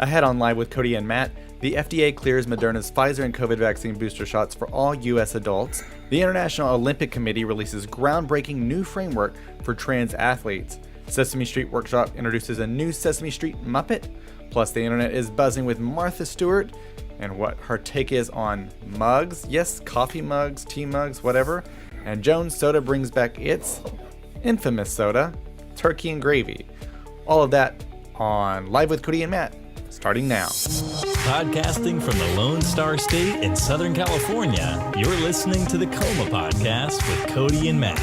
Ahead on Live with Cody and Matt, the FDA clears Moderna's Pfizer and COVID vaccine booster shots for all U.S. adults. The International Olympic Committee releases groundbreaking new framework for trans athletes. Sesame Street Workshop introduces a new Sesame Street Muppet. Plus, the internet is buzzing with Martha Stewart and what her take is on mugs. Yes, coffee mugs, tea mugs, whatever. And Jones Soda brings back its infamous soda, turkey and gravy. All of that on Live with Cody and Matt, starting now. Podcasting from the Lone Star State in Southern California, you're listening to the Coma Podcast with Cody and Matt.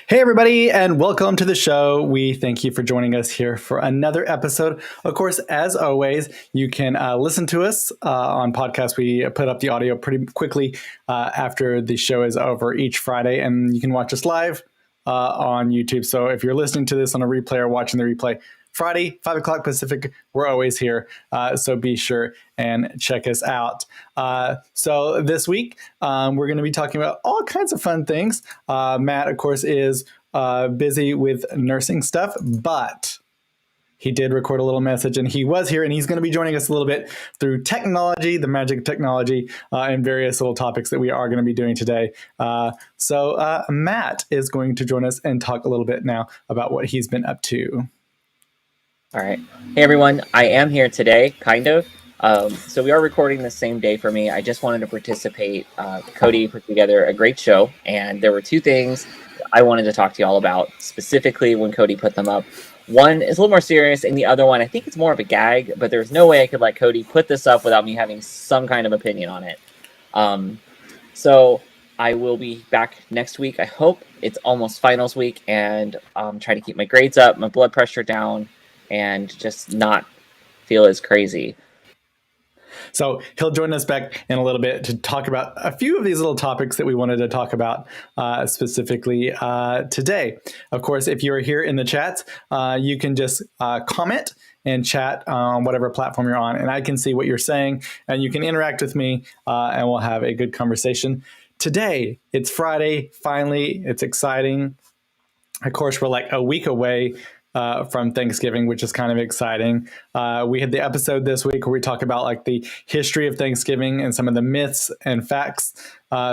Hey everybody, and welcome to the show. We thank you for joining us here for another episode. Of course, as always, you can listen to us on podcasts. We put up the audio pretty quickly after the show is over each Friday, and you can watch us live on YouTube. So if you're listening to this on a replay or watching the replay, Friday, 5 o'clock Pacific, we're always here. So be sure and check us out. So this week, we're going to be talking about all kinds of fun things. Matt, of course, is busy with nursing stuff, but he did record a little message and he was here, and he's going to be joining us a little bit through technology, the magic of technology, and various little topics that we are going to be doing today. So Matt is going to join us and talk a little bit now about what he's been up to. All right. Hey, everyone. I am here today, kind of. So we are recording the same day for me. I just wanted to participate. Cody put together a great show, and there were two things I wanted to talk to you all about, specifically when Cody put them up. One is a little more serious, and the other one, I think it's more of a gag, but there's no way I could let Cody put this up without me having some kind of opinion on it. So I will be back next week. I hope. It's almost finals week, and try to keep my grades up, my blood pressure down, and just not feel as crazy. So he'll join us back in a little bit to talk about a few of these little topics that we wanted to talk about specifically today. Of course, if you're here in the chats, you can just comment and chat on whatever platform you're on, and I can see what you're saying, and you can interact with me, and we'll have a good conversation. Today, it's Friday. Finally, it's exciting. Of course, we're like a week away from Thanksgiving, which is kind of exciting. We had the episode this week where we talk about like the history of Thanksgiving and some of the myths and facts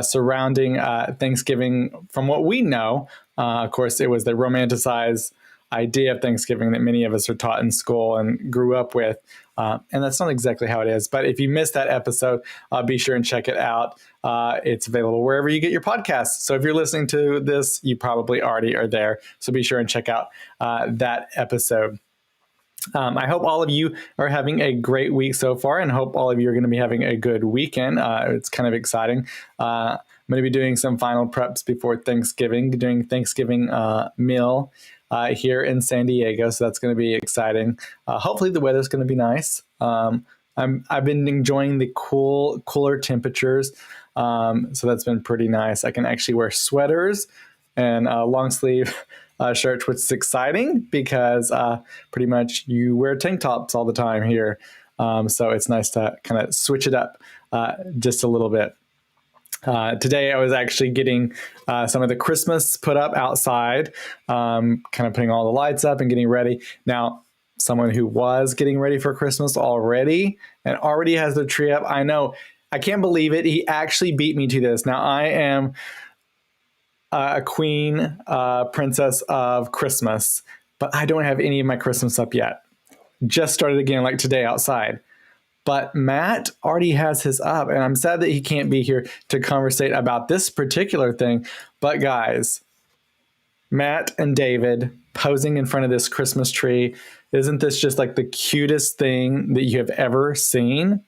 surrounding Thanksgiving. From what we know, of course, it was the romanticized idea of Thanksgiving that many of us are taught in school and grew up with. And that's not exactly how it is. But if you missed that episode, be sure and check it out. It's available wherever you get your podcasts. So if you're listening to this, you probably already are there. So be sure and check out that episode. I hope all of you are having a great week so far, and hope all of you are going to be having a good weekend. It's kind of exciting. I'm going to be doing some final preps before Thanksgiving, doing Thanksgiving meal here in San Diego. So that's going to be exciting. Hopefully the weather's going to be nice. I've been enjoying the cooler temperatures. So that's been pretty nice. I can actually wear sweaters and long sleeve shirts, which is exciting because pretty much you wear tank tops all the time here. So it's nice to kind of switch it up just a little bit. Today I was actually getting some of the Christmas put up outside, kind of putting all the lights up and getting ready. Now, someone who was getting ready for Christmas already and already has their tree up, I know, I can't believe it. He actually beat me to this. Now, I am a queen, princess of Christmas, but I don't have any of my Christmas up yet. Just started again like today outside. But Matt already has his up, and I'm sad that he can't be here to conversate about this particular thing. But guys, Matt and David posing in front of this Christmas tree, isn't this just like the cutest thing that you have ever seen?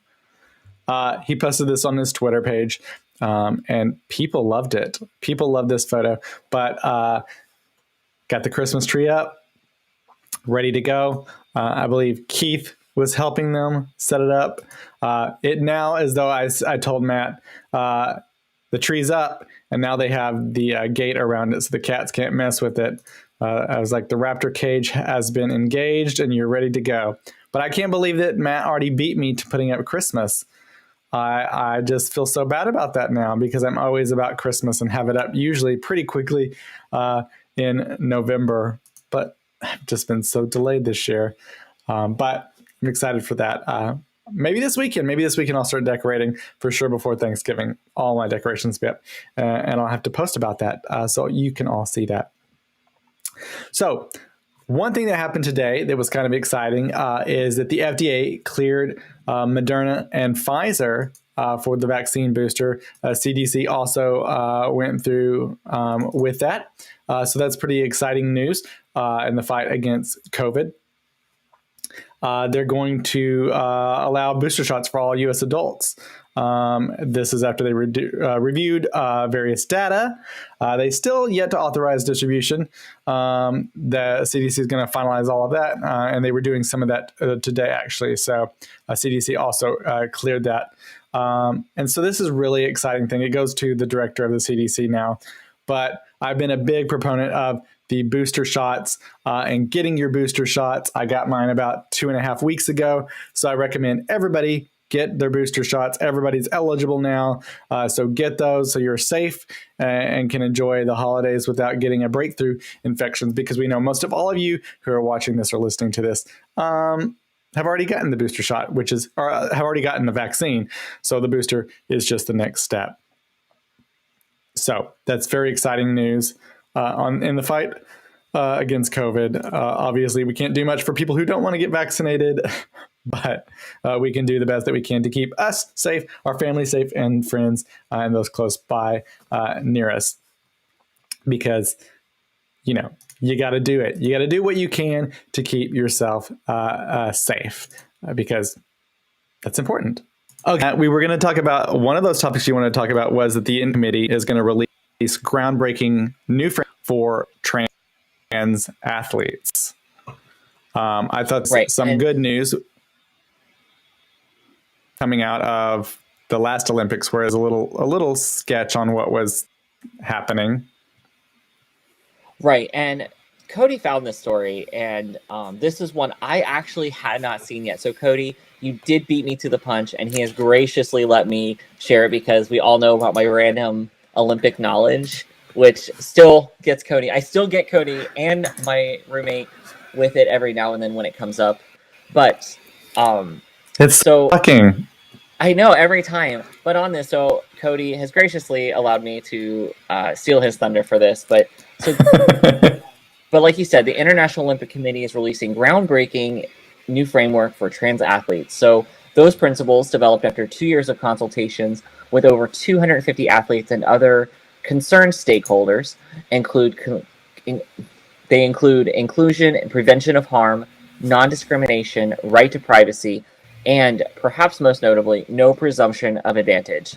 He posted this on his Twitter page, and people loved it. People loved this photo, but got the Christmas tree up, ready to go. I believe Keith was helping them set it up. It now, as though I told Matt, the tree's up, and now they have the gate around it so the cats can't mess with it. I was like, the raptor cage has been engaged, and you're ready to go. But I can't believe that Matt already beat me to putting up Christmas. I just feel so bad about that now because I'm always about Christmas and have it up usually pretty quickly in November. But have just been so delayed this year. But I'm excited for that. Maybe this weekend I'll start decorating for sure before Thanksgiving. All my decorations be up, and I'll have to post about that so you can all see that. So one thing that happened today that was kind of exciting is that the FDA cleared Moderna and Pfizer for the vaccine booster. CDC also went through with that. So that's pretty exciting news in the fight against COVID. They're going to allow booster shots for all U.S. adults. This is after they reviewed various data. They still yet to authorize distribution. The CDC is going to finalize all of that, and they were doing some of that today, actually. So CDC also cleared that. And so this is a really exciting thing. It goes to the director of the CDC now. But I've been a big proponent of the booster shots and getting your booster shots. I got mine about 2.5 weeks ago. So I recommend everybody get their booster shots. Everybody's eligible now. So get those so you're safe and can enjoy the holidays without getting a breakthrough infections, because we know most of all of you who are watching this or listening to this have already gotten the booster shot, or have already gotten the vaccine. So the booster is just the next step. So that's very exciting news in the fight against COVID. Obviously, we can't do much for people who don't want to get vaccinated, but we can do the best that we can to keep us safe, our family safe, and friends and those close by near us. Because, you got to do it. You got to do what you can to keep yourself safe, because that's important. Okay, we were going to talk about one of those topics you want to talk about was that the committee is going to release groundbreaking new framework for trans athletes. I thought some good news coming out of the last Olympics, where there's a little sketch on what was happening. Right, and Cody found this story, and this is one I actually had not seen yet. So Cody, you did beat me to the punch, and he has graciously let me share it, because we all know about my random Olympic knowledge, which still gets Cody. I still get Cody and my roommate with it every now and then when it comes up. But it's so shocking. I know, every time. But on this, so Cody has graciously allowed me to steal his thunder for this. But like you said, the International Olympic Committee is releasing groundbreaking new framework for trans athletes. So those principles, developed after 2 years of consultations with over 250 athletes and other concerned stakeholders, include inclusion and prevention of harm, non-discrimination, right to privacy, and perhaps most notably, no presumption of advantage.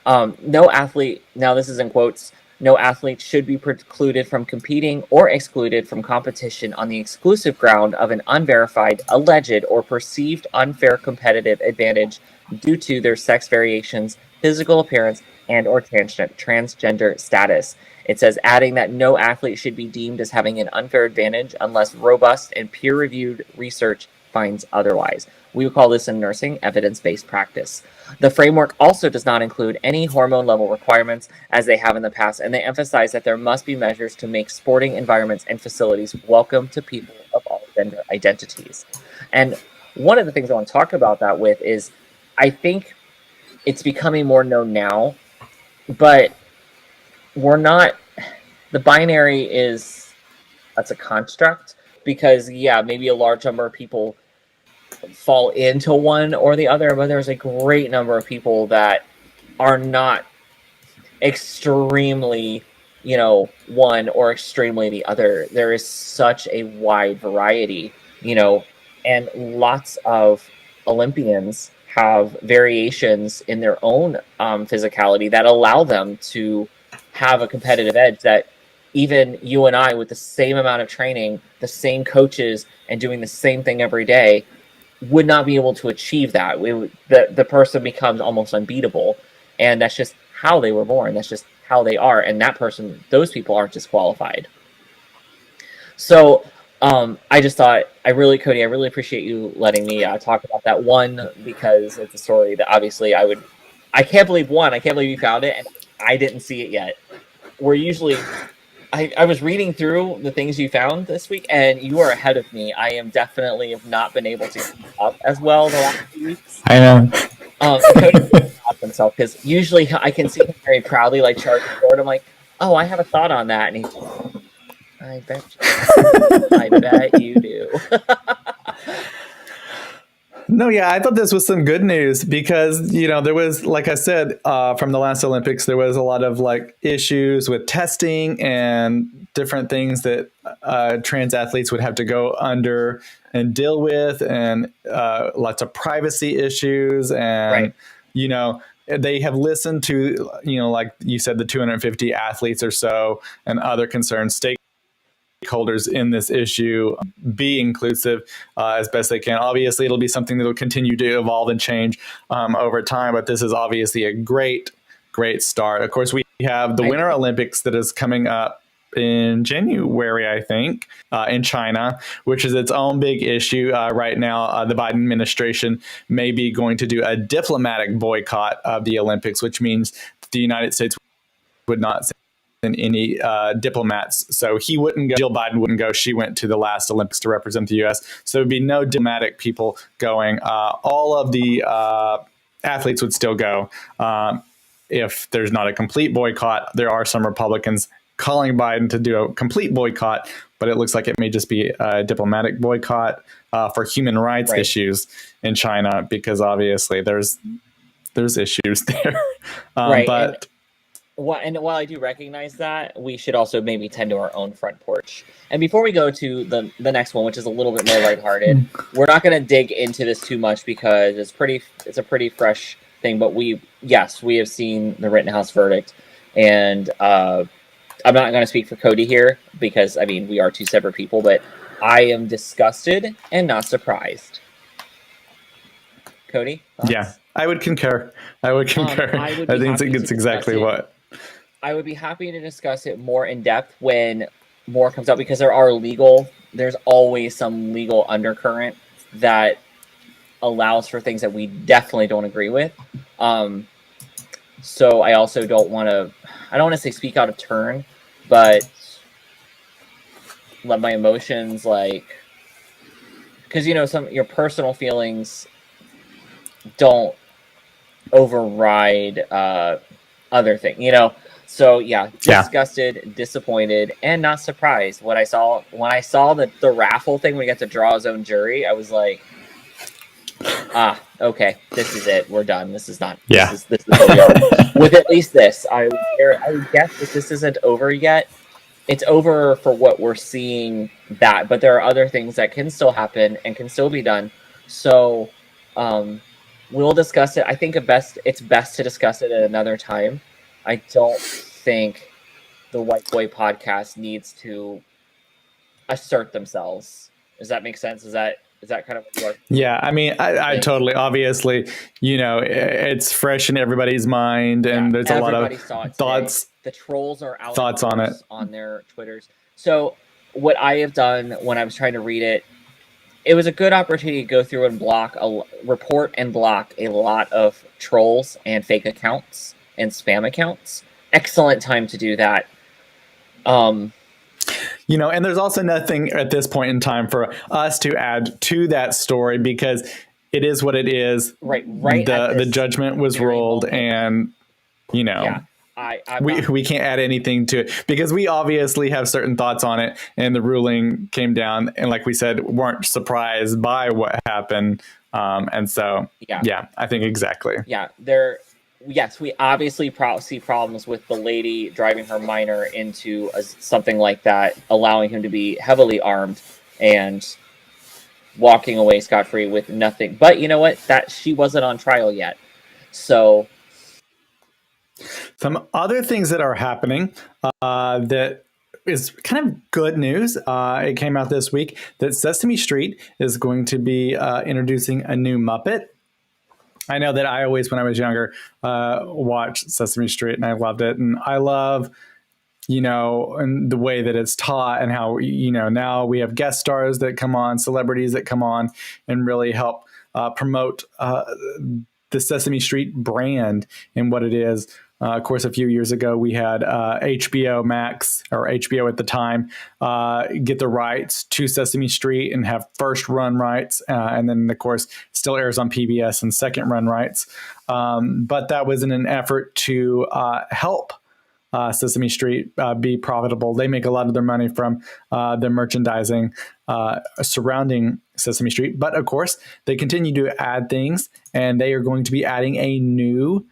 No athlete, now this is in quotes, no athlete should be precluded from competing or excluded from competition on the exclusive ground of an unverified, alleged, or perceived unfair competitive advantage due to their sex variations, physical appearance, and or transgender status. It says, adding that no athlete should be deemed as having an unfair advantage unless robust and peer-reviewed research finds otherwise. We would call this in nursing evidence-based practice. The framework also does not include any hormone level requirements as they have in the past, and they emphasize that there must be measures to make sporting environments and facilities welcome to people of all gender identities. And one of the things I want to talk about that with is, I think it's becoming more known now, but we're not, the binary that's a construct, because maybe a large number of people fall into one or the other, but there's a great number of people that are not extremely, one or extremely the other. There is such a wide variety, and lots of Olympians have variations in their own physicality that allow them to have a competitive edge that even you and I, with the same amount of training, the same coaches, and doing the same thing every day, would not be able to achieve that. The person becomes almost unbeatable, and that's just how they were born. That's just how they are, and those people aren't disqualified. So I just thought, Cody, I really appreciate you letting me talk about that one, because it's a story that obviously I can't believe you found it, and I didn't see it yet. We're usually, I was reading through the things you found this week, and you are ahead of me. I am definitely have not been able to keep up as well the last few weeks. I know. Cody off himself because usually I can see him very proudly like charging forward. I'm like, oh, I have a thought on that, and he's, I bet you, I bet you do. No, yeah, I thought this was some good news because, there was, like I said, from the last Olympics, there was a lot of like issues with testing and different things that trans athletes would have to go under and deal with, and lots of privacy issues. And, Right. They have listened to, like you said, the 250 athletes or so and other concerned stakeholders in this issue, be inclusive as best they can. Obviously, it'll be something that will continue to evolve and change over time, but this is obviously a great start. Of course, we have the Winter Olympics that is coming up in January, I think, in China, which is its own big issue right now. The Biden administration may be going to do a diplomatic boycott of the Olympics, which means the United States would not send any diplomats. So he wouldn't go. Jill Biden wouldn't go. She went to the last Olympics to represent the U.S. So there'd be no diplomatic people going. All of the athletes would still go. If there's not a complete boycott, there are some Republicans calling Biden to do a complete boycott, but it looks like it may just be a diplomatic boycott for human rights issues in China, because obviously there's issues there. Right. But and while I do recognize that, we should also maybe tend to our own front porch. And before we go to the next one, which is a little bit more lighthearted, we're not going to dig into this too much because it's a pretty fresh thing. But we have seen the Rittenhouse verdict, and I'm not going to speak for Cody here because, I mean, we are two separate people, but I am disgusted and not surprised. Cody? Thoughts? Yeah, I would concur. I think it's exactly what. I would be happy to discuss it more in depth when more comes up, because there's always some legal undercurrent that allows for things that we definitely don't agree with. So I also I don't want to say speak out of turn, but let my emotions, because your personal feelings don't override other things, So disgusted, disappointed, and not surprised. When I saw the raffle thing when he got to draw his own jury, I was like, okay, this is it. We're done. This is not. Yeah. This is where we are. With at least this, I would guess that this isn't over yet. It's over for what we're seeing, but there are other things that can still happen and can still be done. So, we'll discuss it. I think it's best to discuss it at another time. I don't think the White Boy podcast needs to assert themselves. Does that make sense? Is that kind of what you are? Yeah, I mean, I totally, obviously, it's fresh in everybody's mind, and there's a lot of thoughts. The trolls are out thoughts on it on their Twitters. So what I have done when I was trying to read it, it was a good opportunity to go through and report and block a lot of trolls and fake accounts and spam accounts. Excellent time to do that. And there's also nothing at this point in time for us to add to that story, because it is what it is. Right. The judgment was rolled, and we can't add anything to it because we obviously have certain thoughts on it, and the ruling came down, and like we said, weren't surprised by what happened. And so, I think exactly. Yeah, yes, we obviously see problems with the lady driving her minor into something like that, allowing him to be heavily armed and walking away scot-free with nothing. But you know what? That she wasn't on trial yet. So some other things that are happening that is kind of good news. It came out this week that Sesame Street is going to be introducing a new Muppet. I know that I always, when I was younger, watched Sesame Street, and I loved it. And I love, and the way that it's taught, and how, now we have guest stars that come on, celebrities that come on and really help promote the Sesame Street brand and what it is. Of course, a few years ago, we had HBO Max, or HBO at the time, get the rights to Sesame Street and have first run rights. And then, of course, still airs on PBS and second run rights. But that was in an effort to help Sesame Street be profitable. They make a lot of their money from the merchandising surrounding Sesame Street. But of course, they continue to add things, and they are going to be adding a new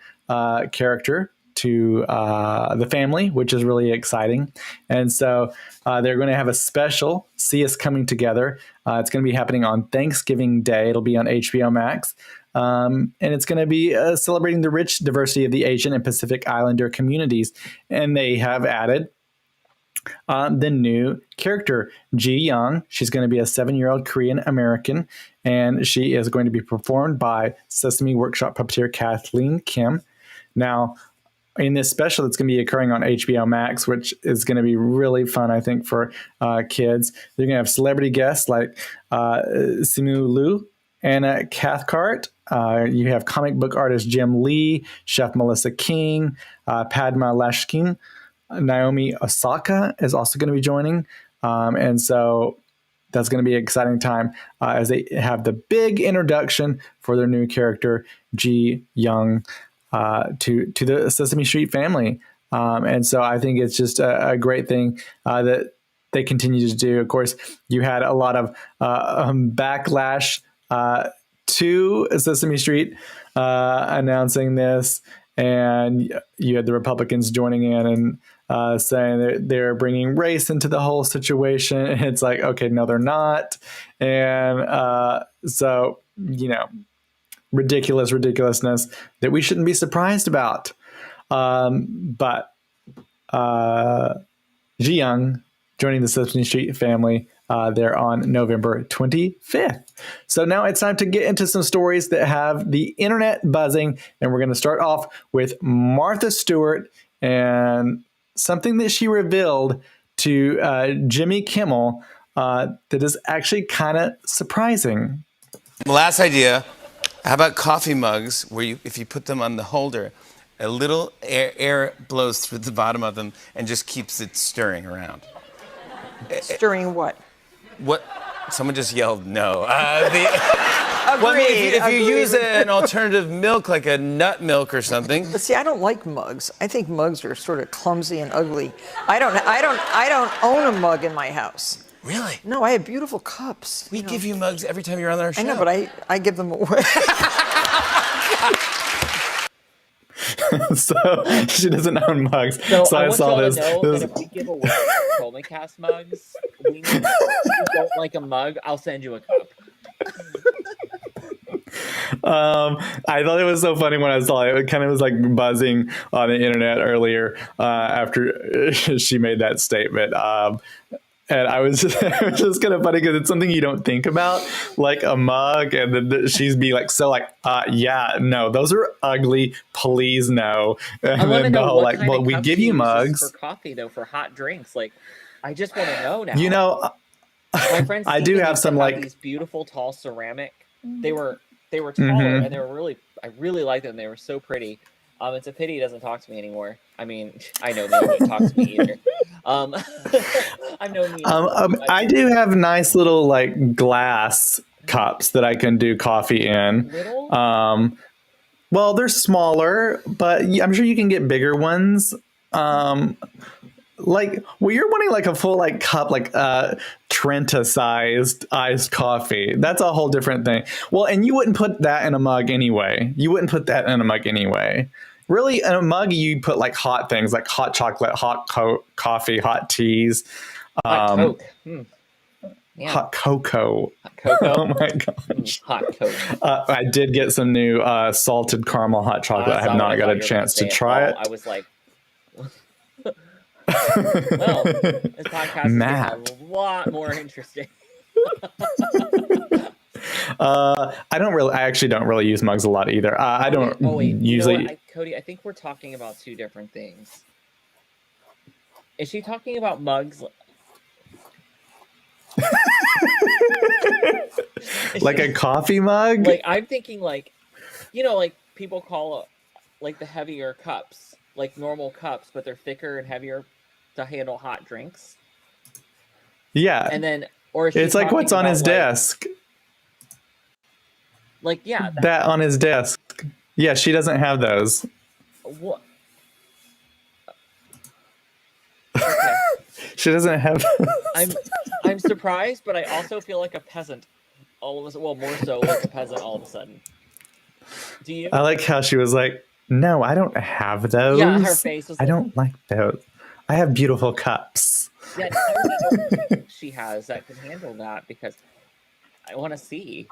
character to the family, which is really exciting. And so they're going to have a special See Us Coming Together. It's going to be happening on Thanksgiving Day. It'll be on HBO Max. And it's going to be celebrating the rich diversity of the Asian and Pacific Islander communities. And they have added the new character, Ji Young. She's going to be a 7-year-old Korean American, and she is going to be performed by Sesame Workshop puppeteer Kathleen Kim. Now, in this special that's going to be occurring on HBO Max, which is going to be really fun, I think, for kids, they're going to have celebrity guests like Simu Liu, Anna Cathcart. You have comic book artist Jim Lee, chef Melissa King, Padma Lashkin. Naomi Osaka is also going to be joining. And so that's going to be an exciting time as they have the big introduction for their new character, Ji Young, to the Sesame Street family. And so I think it's just a great thing that they continue to do. Of course, you had a lot of backlash to Sesame Street announcing this, and you had the Republicans joining in and saying that they're bringing race into the whole situation. And it's like, okay, no, they're not. And so, ridiculousness that we shouldn't be surprised about. But Ji Young joining the Sesame Street family there on November 25th. So now it's time to get into some stories that have the internet buzzing. And we're going to start off with Martha Stewart and something that she revealed to Jimmy Kimmel that is actually kind of surprising. Last idea, how about coffee mugs where if you put them on the holder, a little air blows through the bottom of them and just keeps it stirring around. Stirring what? What? Someone just yelled no. Agreed, if you use an alternative milk, like a nut milk or something. But see, I don't like mugs. I think mugs are sort of clumsy and ugly. I don't own a mug in my house. Really? No, I have beautiful cups. We give you mugs every time you're on our show. I know, but I give them away. So she doesn't own mugs. So I saw this. That if we give away Chromacast mugs, if you don't like a mug, I'll send you a cup. I thought it was so funny when I saw it. It kind of was like buzzing on the internet earlier after she made that statement. And I was just, it was just kind of funny because it's something you don't think about, like a mug, and then she's be like, so like, yeah, no, those are ugly. Please no. And I want to know what like, kind well, of we cups give she you uses mugs for coffee though, for hot drinks. Like, I just want to know now. You know, my friend I do Steven have used to some like these beautiful tall ceramic. They were taller and they were really. I really liked them. They were so pretty. It's a pity he doesn't talk to me anymore. I mean, I know he wouldn't talk to me either. I've known me. I do have nice little like glass cups that I can do coffee in. Little? Well, they're smaller, but I'm sure you can get bigger ones. Like, well, you're wanting like a full like cup, like Trenta sized iced coffee. That's a whole different thing. Well, and you wouldn't put that in a mug anyway. Really, in a mug, you put like hot things like hot chocolate, hot coffee, hot teas. Hot Coke. Yeah. Hot cocoa. Hot cocoa. Oh my gosh. Hot Coke. I did get some new salted caramel hot chocolate. I have not got a chance to try it. I was like, well, this podcast is a lot more interesting. I actually don't really use mugs a lot either. I don't usually. Cody, I think we're talking about two different things. Is she talking about mugs? Like a coffee mug? Like, I'm thinking like, like people call like the heavier cups. like normal cups, but they're thicker and heavier to handle hot drinks. Yeah. And then, or is she it's like talking what's on about, his like, desk. Like, yeah, That on his desk. Yeah, she doesn't have those. what? Okay. She doesn't have those. I'm surprised, but I also feel like a peasant. All of a sudden, well, more so like a peasant all of a sudden. Do you? I like how she was like, no, I don't have those. Yeah, her face was I like, don't like those. I have beautiful cups. yeah, I want to know what she has that can handle that, because I want to see.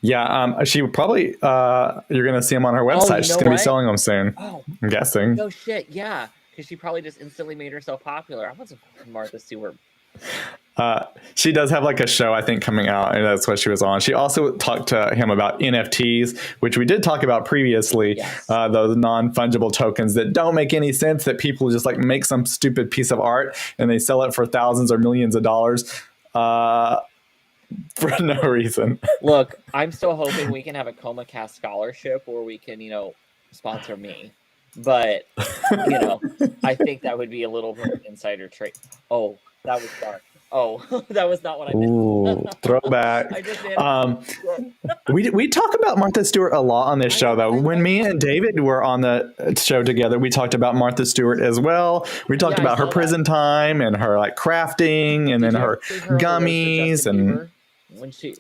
Yeah, she would probably, you're going to see them on her website. you She's know going to be what? selling them soon. Oh, I'm guessing. no shit, yeah. Because she probably just instantly made herself popular. I want some Martha Stewart. She does have like a show, I think, coming out, and that's what she was on. She also talked to him about NFTs, which we did talk about previously. Yes. Those non-fungible tokens that don't make any sense, that people just like make some stupid piece of art and they sell it for thousands or millions of dollars for no reason. Look, I'm still hoping we can have a ComaCast scholarship where we can, sponsor me. But, I think that would be a little bit of insider trade. Oh, that was dark. Oh, that was not what I meant. Ooh, throwback. I just We talk about Martha Stewart a lot on this show, though. When me and David were on the show together, we talked about Martha Stewart as well. We talked about her prison time and her like crafting, and then her gummies and when she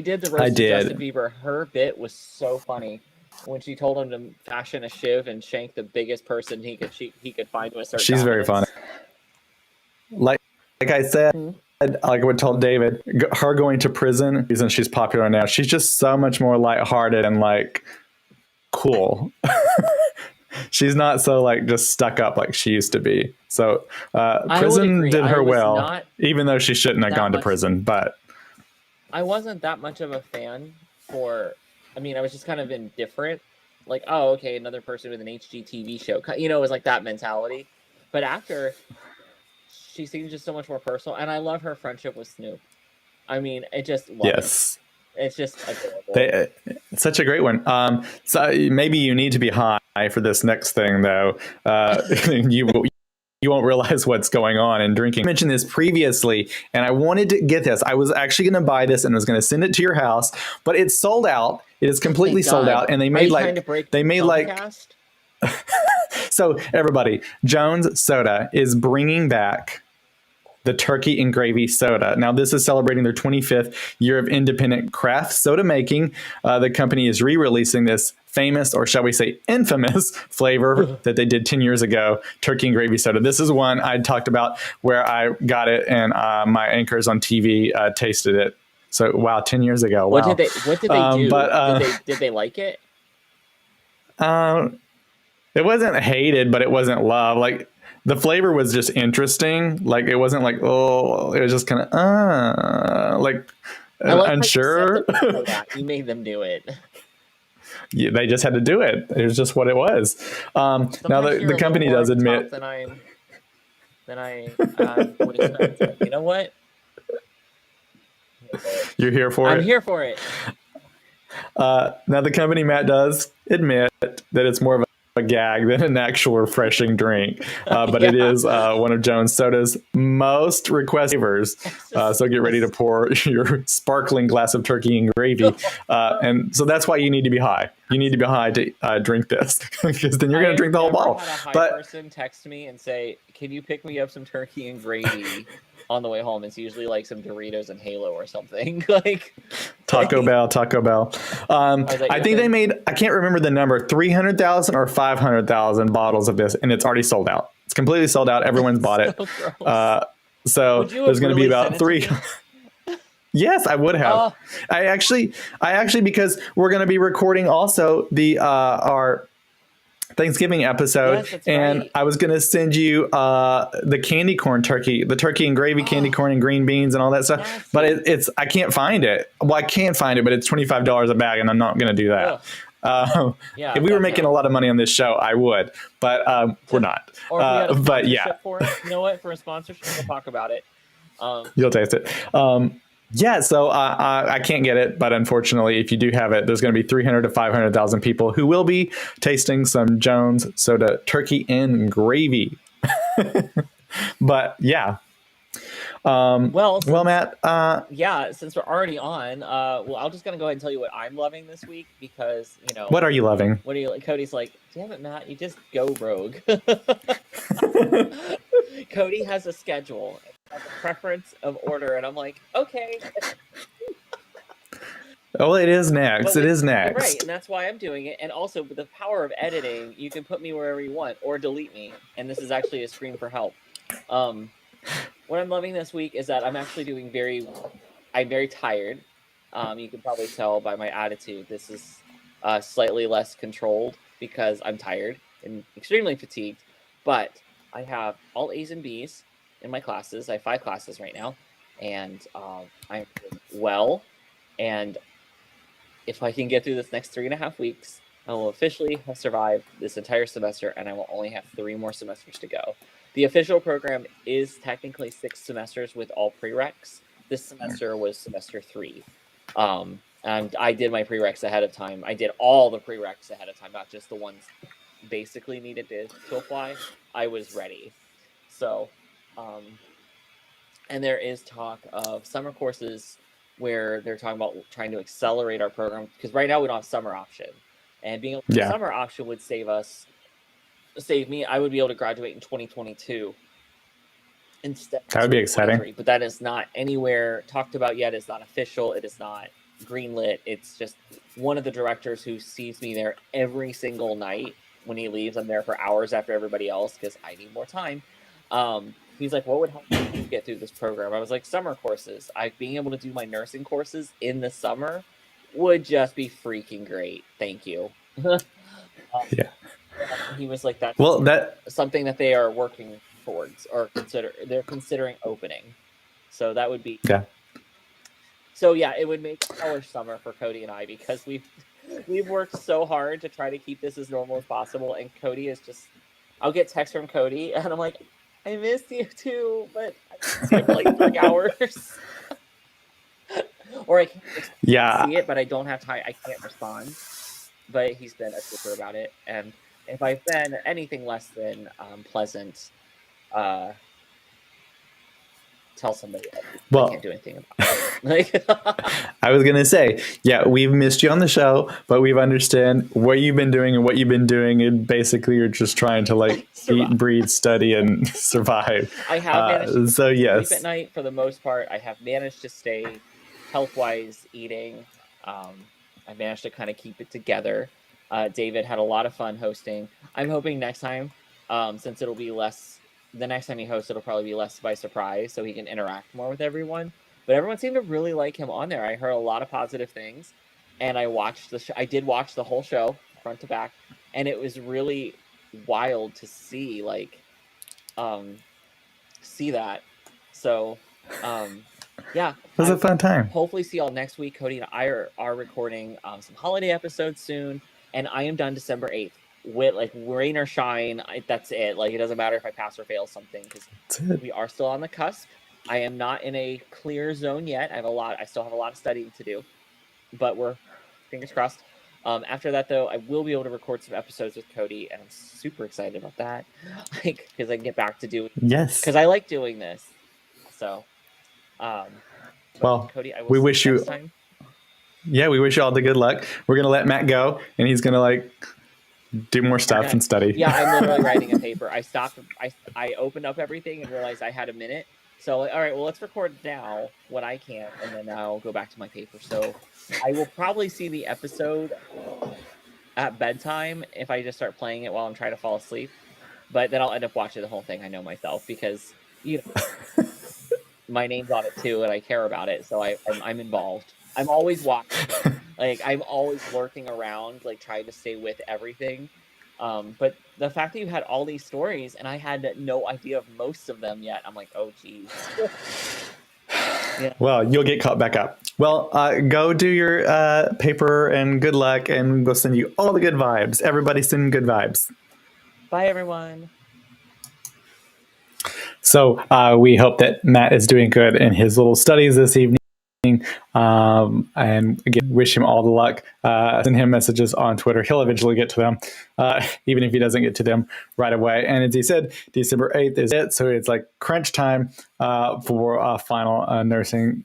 did the roast of Justin Bieber, her bit was so funny when she told him to fashion a shiv and shank the biggest person he could find to a certain. She's very funny. Like I said, like I told David, her going to prison, reason she's popular now, she's just so much more lighthearted and like cool. She's not so like just stuck up like she used to be. So prison did her well, even though she shouldn't have gone to prison. But I wasn't that much of a fan for. I mean, I was just kind of indifferent. Like, oh, okay, another person with an HGTV show. It was like that mentality. But after, she seems just so much more personal, and I love her friendship with Snoop. I mean, it just yes, it's just adorable. It's such a great one. So maybe you need to be high for this next thing, though. You won't realize what's going on in drinking. I mentioned this previously, and I wanted to get this. I was actually going to buy this and was going to send it to your house, but it's sold out. It is completely sold out, and they made So everybody, Jones Soda is bringing back the turkey and gravy soda. Now, this is celebrating their 25th year of independent craft soda making. The company is re-releasing this famous, or shall we say infamous, flavor that they did 10 years ago, turkey and gravy soda. This is one I talked about where I got it and my anchors on TV tasted it. So, wow, 10 years ago. Wow. What did they do? But, did they like it? It wasn't hated, but it wasn't loved. Like, the flavor was just interesting. Like, it wasn't like, oh, it was just kind of, like, unsure. You made them do it. Yeah, they just had to do it. It was just what it was. Now, the company does admit. Than I would expect. You know what? You're here for it? I'm here for it. Now, the company, Matt, does admit that it's more of a gag than an actual refreshing drink, but it is one of Jones Soda's most requested flavors. So get ready to pour your sparkling glass of turkey and gravy, and so that's why you need to be high. You need to be high to drink this, because then you're going to drink the whole bottle. Had a high person text me and say, "Can you pick me up some turkey and gravy on the way home?" It's usually like some Doritos and Halo or something. Like Taco Bell. I think they made, I can't remember the number, 300,000 or 500,000 bottles of this, and it's already sold out. It's completely sold out. Everyone's bought it. So there's going to be about three. Yes, I would have. Oh. I actually, because we're going to be recording also the our Thanksgiving episode, yes, and right. I was going to send you the candy corn turkey, the turkey and gravy candy corn and green beans and all that stuff. Yes. But it's I can't find it. Well, I can find it, but it's $25 a bag, and I'm not going to do that. If we were making a lot of money on this show, I would, but we're not. Or if we had a but yeah, for it, you know what? For a sponsorship, we'll talk about it. You'll taste it. Yeah, so I can't get it, but unfortunately, if you do have it, there's going to be 300 to 500,000 people who will be tasting some Jones Soda turkey and gravy. But yeah, Well, well, since Matt, yeah, since we're already on, well, I'm just gonna go ahead and tell you what I'm loving this week because what are you loving? what do you like? Cody's like, damn it, Matt, you just go rogue. Cody has a schedule, and has a preference of order, and I'm like, okay, Oh, it is next. but It with is right, next. and that's why I'm doing it. And also with the power of editing, you can put me wherever you want or delete me, and this is actually a screen for help. Um, what I'm loving this week is that I'm very tired. You can probably tell by my attitude. This is slightly less controlled because I'm tired and extremely fatigued. But I have all A's and B's in my classes. I have 5 classes right now, and I'm doing well. And if I can get through this next 3.5 weeks, I will officially have survived this entire semester, and I will only have 3 more semesters to go. The official program is technically 6 semesters with all prereqs. This semester was semester 3. And I did my prereqs ahead of time. I did all the prereqs ahead of time, not just the ones basically needed to apply. I was ready. So, and there is talk of summer courses where they're talking about trying to accelerate our program because right now we don't have summer option, and being able to Yeah, summer option would save me. I would be able to graduate in 2022 instead of that would be exciting. 2023. But that is not anywhere talked about yet. It's not official. It is not greenlit. It's just one of the directors who sees me there every single night. When he leaves, I'm there for hours after everybody else because I need more time. He's like, what would help you get through this program? I was like, summer courses. Being able to do my nursing courses in the summer would just be freaking great. Thank you. Yeah. He was like, that's Well, that something that they are working towards or they're considering opening. So that would be yeah. so yeah, it would make a hellish summer for Cody and I because we've worked so hard to try to keep this as normal as possible, and Cody is just I'll get texts from Cody and I'm like, I miss you too, but I see it for like 3 hours. Or I can't Yeah, see it, but I don't have time. I can't respond. But he's been a super about it, and if I've been anything less than pleasant, tell somebody else. I can't well, do anything about it. Like, I was gonna say, yeah, we've missed you on the show, but we've understand what you've been doing and what you've been doing, and basically you're just trying to like eat, breathe, study, and survive. I have managed to So sleep at yes, night for the most part. I have managed to stay health-wise eating. I managed to kind of keep it together. David had a lot of fun hosting. I'm hoping next time, since it'll be less, the next time he hosts, it'll probably be less by surprise, so he can interact more with everyone. But everyone seemed to really like him on there. I heard a lot of positive things, and I watched the show. I did watch the whole show front to back, and it was really wild to see, like, see that. So, yeah, it was a fun time. hopefully see y'all next week. Cody and I are recording some holiday episodes soon, and I am done December 8th. With like rain or shine, that's it. Like it doesn't matter if I pass or fail something because That's it. we are still on the cusp. I am not in a clear zone yet. I still have a lot of studying to do, but we're fingers crossed. After that, though, I will be able to record some episodes with Cody, and I'm super excited about that. Like because I can get back to doing Yes. because I like doing this. So, Well, Cody, I will we see wish you you. next time. Yeah, we wish you all the good luck. We're gonna let Matt go, and he's gonna like do more stuff and study. Yeah, I'm literally writing a paper. I stopped. I opened up everything and realized I had a minute. So all right, well let's record now what I can, and then I'll go back to my paper. So I will probably see the episode at bedtime if I just start playing it while I'm trying to fall asleep. But then I'll end up watching the whole thing. I know myself because my name's on it too, and I care about it, so I'm involved. I'm always watching. Like I'm always lurking around, like trying to stay with everything. But the fact that you had all these stories and I had no idea of most of them yet, I'm like, oh geez. Yeah. Well, you'll get caught back up. Well, go do your paper and good luck, and we'll send you all the good vibes. Everybody send good vibes. Bye everyone. So we hope that Matt is doing good in his little studies this evening. And again, wish him all the luck. Send him messages on Twitter. He'll eventually get to them, even if he doesn't get to them right away. And as he said, December 8th is it. So it's like crunch time for final nursing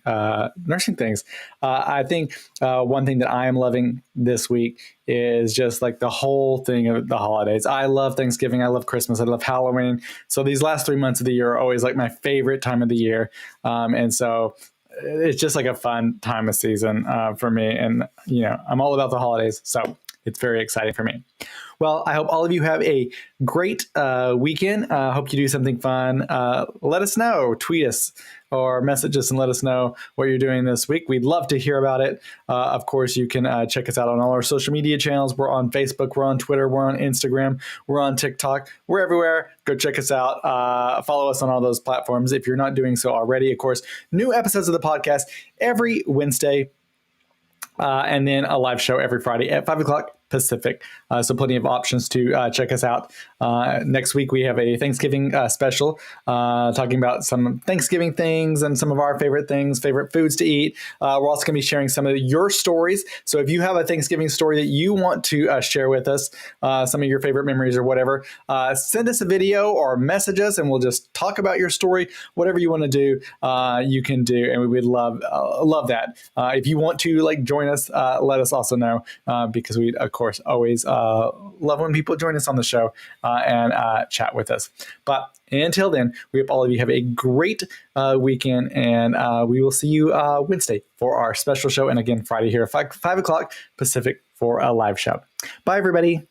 things. I think one thing that I am loving this week is just like the whole thing of the holidays. I love Thanksgiving. I love Christmas. I love Halloween. So these last 3 months of the year are always like my favorite time of the year. And so it's just like a fun time of season for me. And, I'm all about the holidays. So it's very exciting for me. Well, I hope all of you have a great weekend. Hope you do something fun. Let us know. Tweet us or message us and let us know what you're doing this week. We'd love to hear about it. Of course, you can check us out on all our social media channels. We're on Facebook. We're on Twitter. We're on Instagram. We're on TikTok. We're everywhere. Go check us out. Follow us on all those platforms if you're not doing so already. Of course, new episodes of the podcast every Wednesday. And then a live show every Friday at 5 o'clock Pacific. So plenty of options to check us out. Next week, we have a Thanksgiving special talking about some Thanksgiving things and some of our favorite things, favorite foods to eat. We're also going to be sharing some of your stories. So if you have a Thanksgiving story that you want to share with us, some of your favorite memories or whatever, send us a video or message us and we'll just talk about your story. Whatever you want to do, you can do. And we would love that. If you want to join us, let us also know because we, of course, always love when people join us on the show and chat with us. But until then, we hope all of you have a great weekend, and we will see you Wednesday for our special show, and again Friday here at 5 o'clock Pacific for a live show. Bye, everybody.